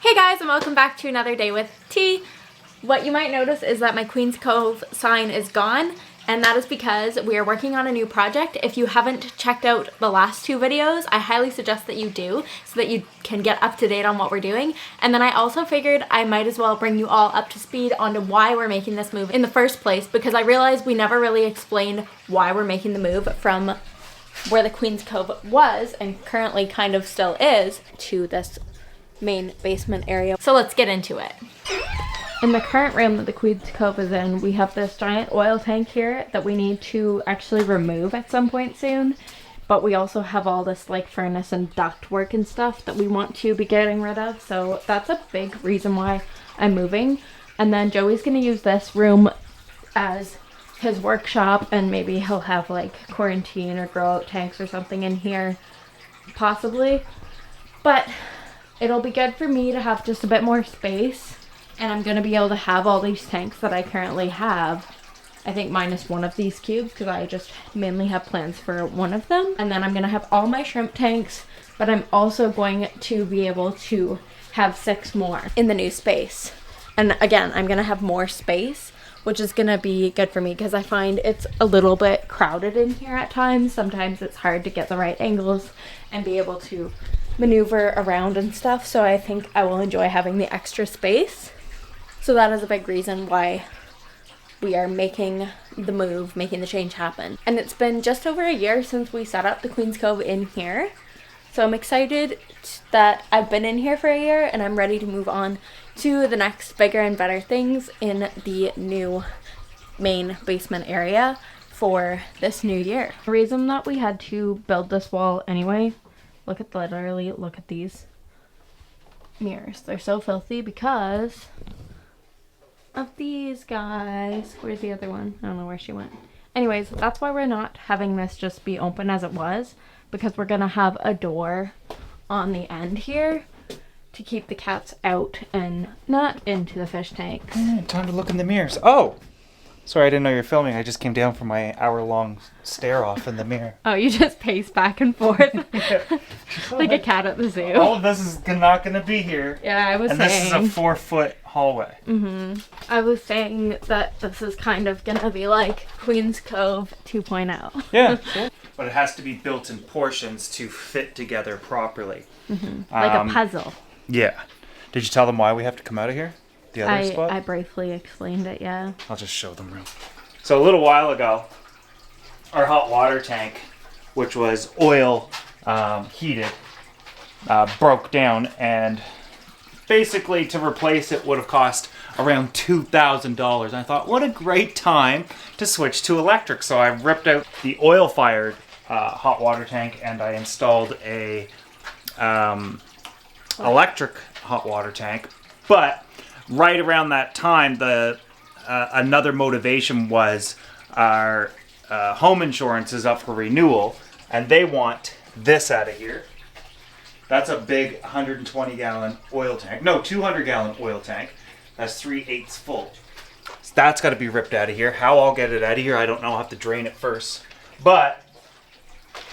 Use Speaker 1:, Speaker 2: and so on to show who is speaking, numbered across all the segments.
Speaker 1: Hey guys, and welcome back to another day with T. What you might notice is that my Queen's Cove sign is gone, and that is because we are working on a new project. If you haven't checked out the last two videos, I highly suggest that you do so that you can get up to date on what we're doing. And then I also figured I might as well bring you all up to speed on why we're making this move in the first place, because I realized we never really explained why we're making the move from where the Queen's Cove was and currently kind of still is to this main basement area. So let's get into it. In the current room that the Queen's Cove is in, we have this giant oil tank here that we need to actually remove at some point soon. But we also have all this like furnace and duct work and stuff that we want to be getting rid of. So that's a big reason why I'm moving. And then Joey's gonna use this room as his workshop, and maybe he'll have like quarantine or grow out tanks or something in here, possibly. But it'll be good for me to have just a bit more space, and I'm going to be able to have all these tanks that I currently have. I think minus one of these cubes, because I just mainly have plans for one of them. And then I'm going to have all my shrimp tanks, but I'm also going to be able to have 6 more in the new space. And again, I'm going to have more space, which is going to be good for me because I find it's a little bit crowded in here at times. Sometimes it's hard to get the right angles and be able to maneuver around and stuff, so I think I will enjoy having the extra space. So that is a big reason why we are making the move, making the change happen. And it's been just over a year since we set up the Queen's Cove in here, so I'm excited that I've been in here for a year and I'm ready to move on to the next bigger and better things in the new main basement area for this new year. The reason that we had to build this wall anyway, look at these mirrors. They're so filthy because of these guys. Where's the other one? I don't know where she went. Anyways, that's why we're not having this just be open as it was, because we're gonna have a door on the end here to keep the cats out and not into the fish tanks.
Speaker 2: Time to look in the mirrors. Oh! Sorry, I didn't know you were filming. I just came down from my hour-long stare-off in the mirror.
Speaker 1: Oh, you just pace back and forth like a cat at the zoo.
Speaker 2: All of this is not going to be here.
Speaker 1: Yeah, I was saying.
Speaker 2: And this is a 4-foot hallway.
Speaker 1: I was saying that this is kind of going to be like Queen's Cove 2.0.
Speaker 2: Yeah. But it has to be built in portions to fit together properly.
Speaker 1: Like a puzzle.
Speaker 2: Yeah. Did you tell them why we have to come out of here? The other spot?
Speaker 1: I briefly explained it, yeah.
Speaker 2: I'll just show them real. So a little while ago, our hot water tank, which was oil heated, broke down, and basically to replace it would have cost around $2,000. I thought, what a great time to switch to electric. So I ripped out the oil-fired hot water tank and I installed a electric hot water tank. But right around that time, another motivation was our home insurance is up for renewal, and they want this out of here. That's a big 120-gallon oil tank. No, 200-gallon oil tank. That's 3/8 full. So that's got to be ripped out of here. How I'll get it out of here, I don't know. I'll have to drain it first. But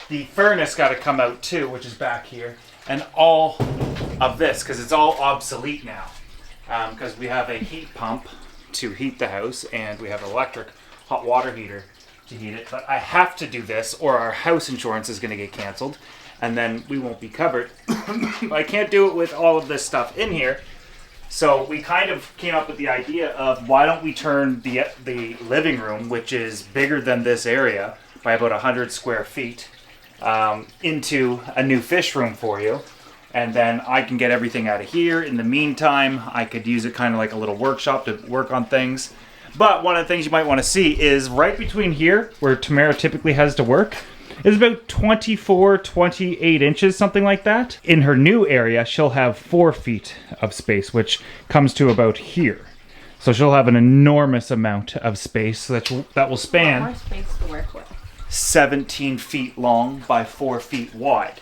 Speaker 2: the furnace got to come out too, which is back here. And all of this, because it's all obsolete now. Because we have a heat pump to heat the house, and we have an electric hot water heater to heat it. But I have to do this, or our house insurance is going to get canceled, and then we won't be covered. I can't do it with all of this stuff in here. So we kind of came up with the idea of why don't we turn the living room, which is bigger than this area by about 100 square feet, into a new fish room for you. And then I can get everything out of here. In the meantime, I could use it kind of like a little workshop to work on things. But one of the things you might want to see is right between here, where Tamara typically has to work, is about 24, 28 inches, something like that. In her new area, she'll have 4 feet of space, which comes to about here. So she'll have an enormous amount of space that will span
Speaker 1: More space to work with.
Speaker 2: 17 feet long by 4 feet wide.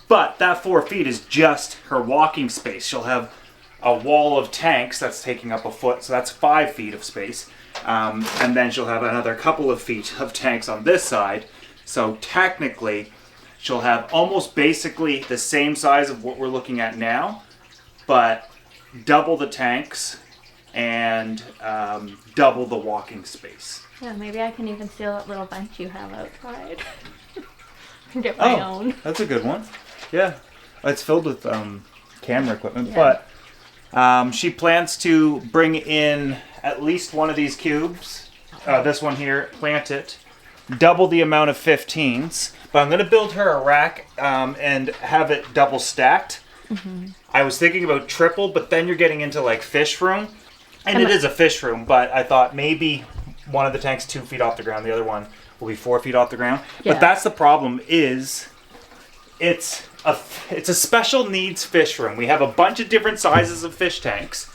Speaker 2: But that 4 feet is just her walking space. She'll have a wall of tanks that's taking up a foot, so that's 5 feet of space. And then she'll have another couple of feet of tanks on this side. So technically, she'll have almost basically the same size of what we're looking at now, but double the tanks, and double the walking space.
Speaker 1: Yeah, maybe I can even steal that little bench you have outside. Get my own.
Speaker 2: That's a good one. Yeah. It's filled with camera equipment, but she plans to bring in at least one of these cubes. This one here, plant it, double the amount of 15s. But I'm going to build her a rack and have it double stacked. Mm-hmm. I was thinking about triple, but then you're getting into like fish room. And it is a fish room, but I thought maybe one of the tanks 2 feet off the ground, the other one will be 4 feet off the ground. Yeah. But that's the problem is it's a special needs fish room. We have a bunch of different sizes of fish tanks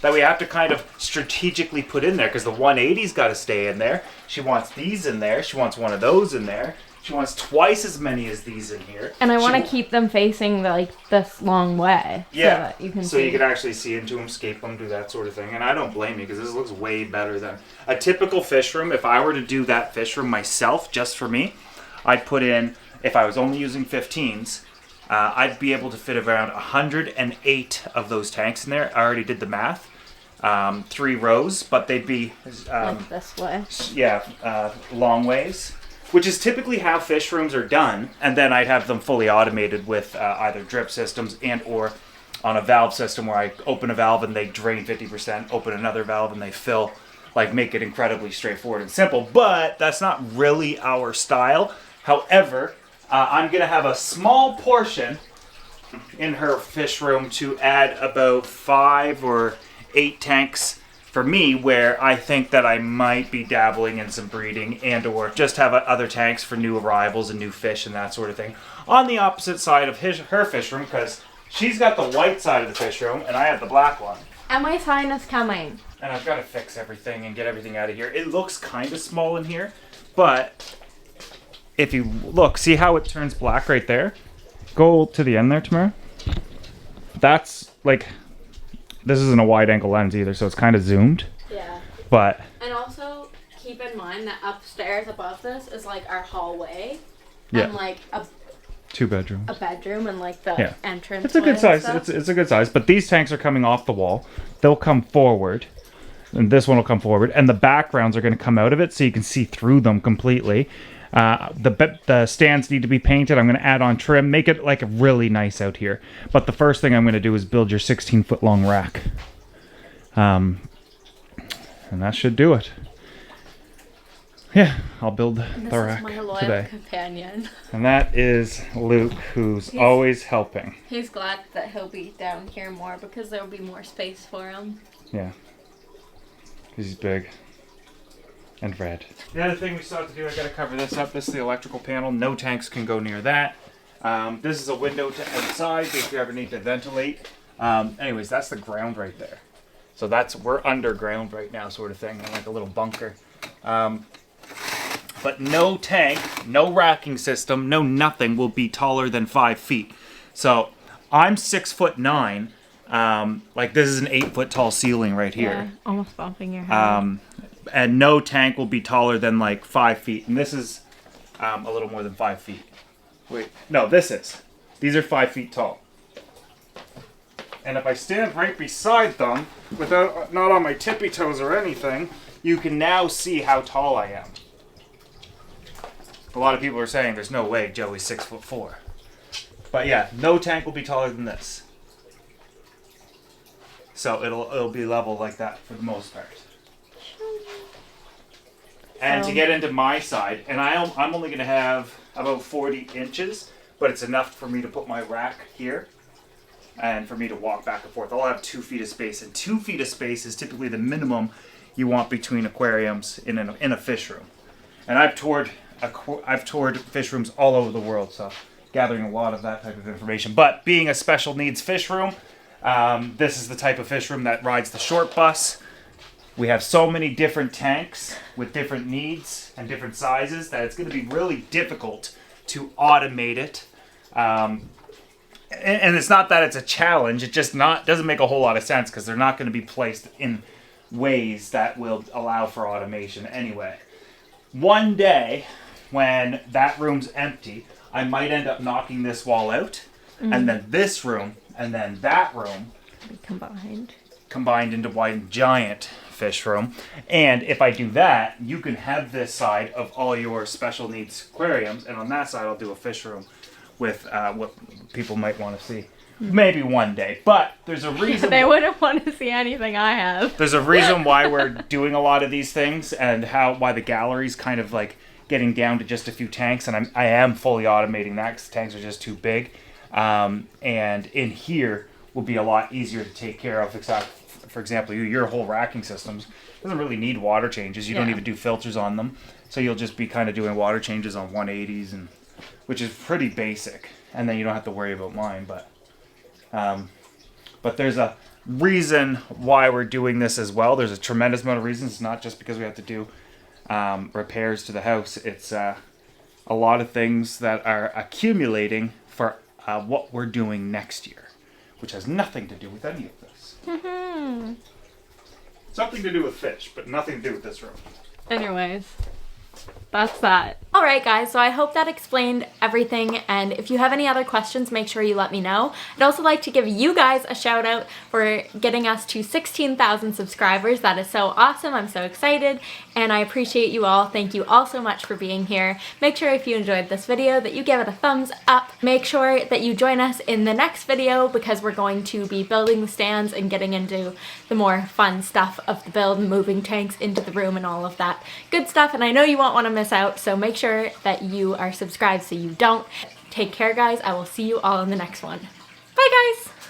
Speaker 2: that we have to kind of strategically put in there because the 180's got to stay in there. She wants these in there. She wants one of those in there. She wants twice as many as these in here.
Speaker 1: And I want to keep them facing this long way.
Speaker 2: Yeah.
Speaker 1: So that you can see.
Speaker 2: You can actually see into them, escape them, do that sort of thing. And I don't blame you because this looks way better than a typical fish room. If I were to do that fish room myself, just for me, I'd put in, if I was only using 15s, I'd be able to fit around 108 of those tanks in there. I already did the math. 3 rows, but they'd be...
Speaker 1: like this way.
Speaker 2: Yeah, long ways. Which is typically how fish rooms are done, and then I'd have them fully automated with either drip systems and or on a valve system where I open a valve and they drain 50%, open another valve and they fill, like make it incredibly straightforward and simple, but that's not really our style. However, I'm going to have a small portion in her fish room to add about 5 or 8 tanks for me, where I think that I might be dabbling in some breeding and or just have other tanks for new arrivals and new fish and that sort of thing. On the opposite side of her fish room, because she's got the white side of the fish room and I have the black one.
Speaker 1: And my sign is coming.
Speaker 2: And I've got to fix everything and get everything out of here. It looks kind of small in here, but if you look, see how it turns black right there? Go to the end there, Tamara. That's like... This isn't a wide angle lens either, so it's kind of zoomed.
Speaker 1: Yeah.
Speaker 2: But...
Speaker 1: And also, keep in mind that upstairs above this is like our hallway.
Speaker 2: Yeah.
Speaker 1: And like a...
Speaker 2: 2 bedrooms.
Speaker 1: A bedroom and like the entrance.
Speaker 2: It's a good size. It's a good size. But these tanks are coming off the wall. They'll come forward. And this one will come forward. And the backgrounds are going to come out of it so you can see through them completely. The stands need to be painted. I'm going to add on trim, make it like really nice out here. But the first thing I'm going to do is build your 16-foot long rack. And that should do it. Yeah, I'll build the rack
Speaker 1: my loyal
Speaker 2: today.
Speaker 1: Companion.
Speaker 2: And that is Luke, who's always helping.
Speaker 1: He's glad that he'll be down here more because there'll be more space for him.
Speaker 2: Yeah, because he's big. And red. The other thing we still have to do, I got to cover this up. This is the electrical panel. No tanks can go near that. This is a window to outside if you ever need to ventilate. Anyways, that's the ground right there. So we're underground right now, sort of thing, like a little bunker. But no tank, no racking system, no nothing will be taller than 5 feet. So I'm 6'9". Like this is an 8-foot tall ceiling right here.
Speaker 1: Yeah, almost bumping your head.
Speaker 2: And no tank will be taller than like 5 feet. And this is a little more than 5 feet. Wait, no, this is. These are 5 feet tall. And if I stand right beside them, without not on my tippy toes or anything, you can now see how tall I am. A lot of people are saying there's no way Joey's 6'4". But yeah, no tank will be taller than this. So it'll be level like that for the most part. And to get into my side, and I'm only going to have about 40 inches, but it's enough for me to put my rack here and for me to walk back and forth. I'll have 2 feet of space, and 2 feet of space is typically the minimum you want between aquariums in a fish room. And I've toured fish rooms all over the world, so gathering a lot of that type of information. But being a special needs fish room, this is the type of fish room that rides the short bus. We have so many different tanks with different needs and different sizes that it's going to be really difficult to automate it. And it's not that it's a challenge. It just doesn't make a whole lot of sense because they're not going to be placed in ways that will allow for automation anyway. One day, when that room's empty, I might end up knocking this wall out, and then this room, and then that room,
Speaker 1: Combined
Speaker 2: into one giant fish room. And if I do that, you can have this side of all your special needs aquariums, and on that side I'll do a fish room with what people might want to see. Maybe one day, but there's a reason.
Speaker 1: They wouldn't want to see anything I have.
Speaker 2: There's a reason why we're doing a lot of these things, and why the gallery's kind of like getting down to just a few tanks, and I am fully automating that because the tanks are just too big. And in here will be a lot easier to take care of. For example, your whole racking systems doesn't really need water changes. You don't even do filters on them, so you'll just be kind of doing water changes on 180s, and which is pretty basic. And then you don't have to worry about mine, but there's a reason why we're doing this as well. There's a tremendous amount of reasons. It's not just because we have to do repairs to the house. It's a lot of things that are accumulating for what we're doing next year, which has nothing to do with any of this. Something to do with fish, but nothing to do with this room.
Speaker 1: Anyways, that's that. All right, guys, so I hope that explained everything, and if you have any other questions, make sure you let me know. I'd also like to give you guys a shout out for getting us to 16,000 subscribers. That is so awesome. I'm so excited, and I appreciate you all. Thank you all so much for being here. Make sure if you enjoyed this video that you give it a thumbs up. Make sure that you join us in the next video, because we're going to be building the stands and getting into the more fun stuff of the build, moving tanks into the room and all of that good stuff, and I know you won't want to miss out, so make sure that you are subscribed so you don't. Take care, guys. I will see you all in the next one. Bye, guys!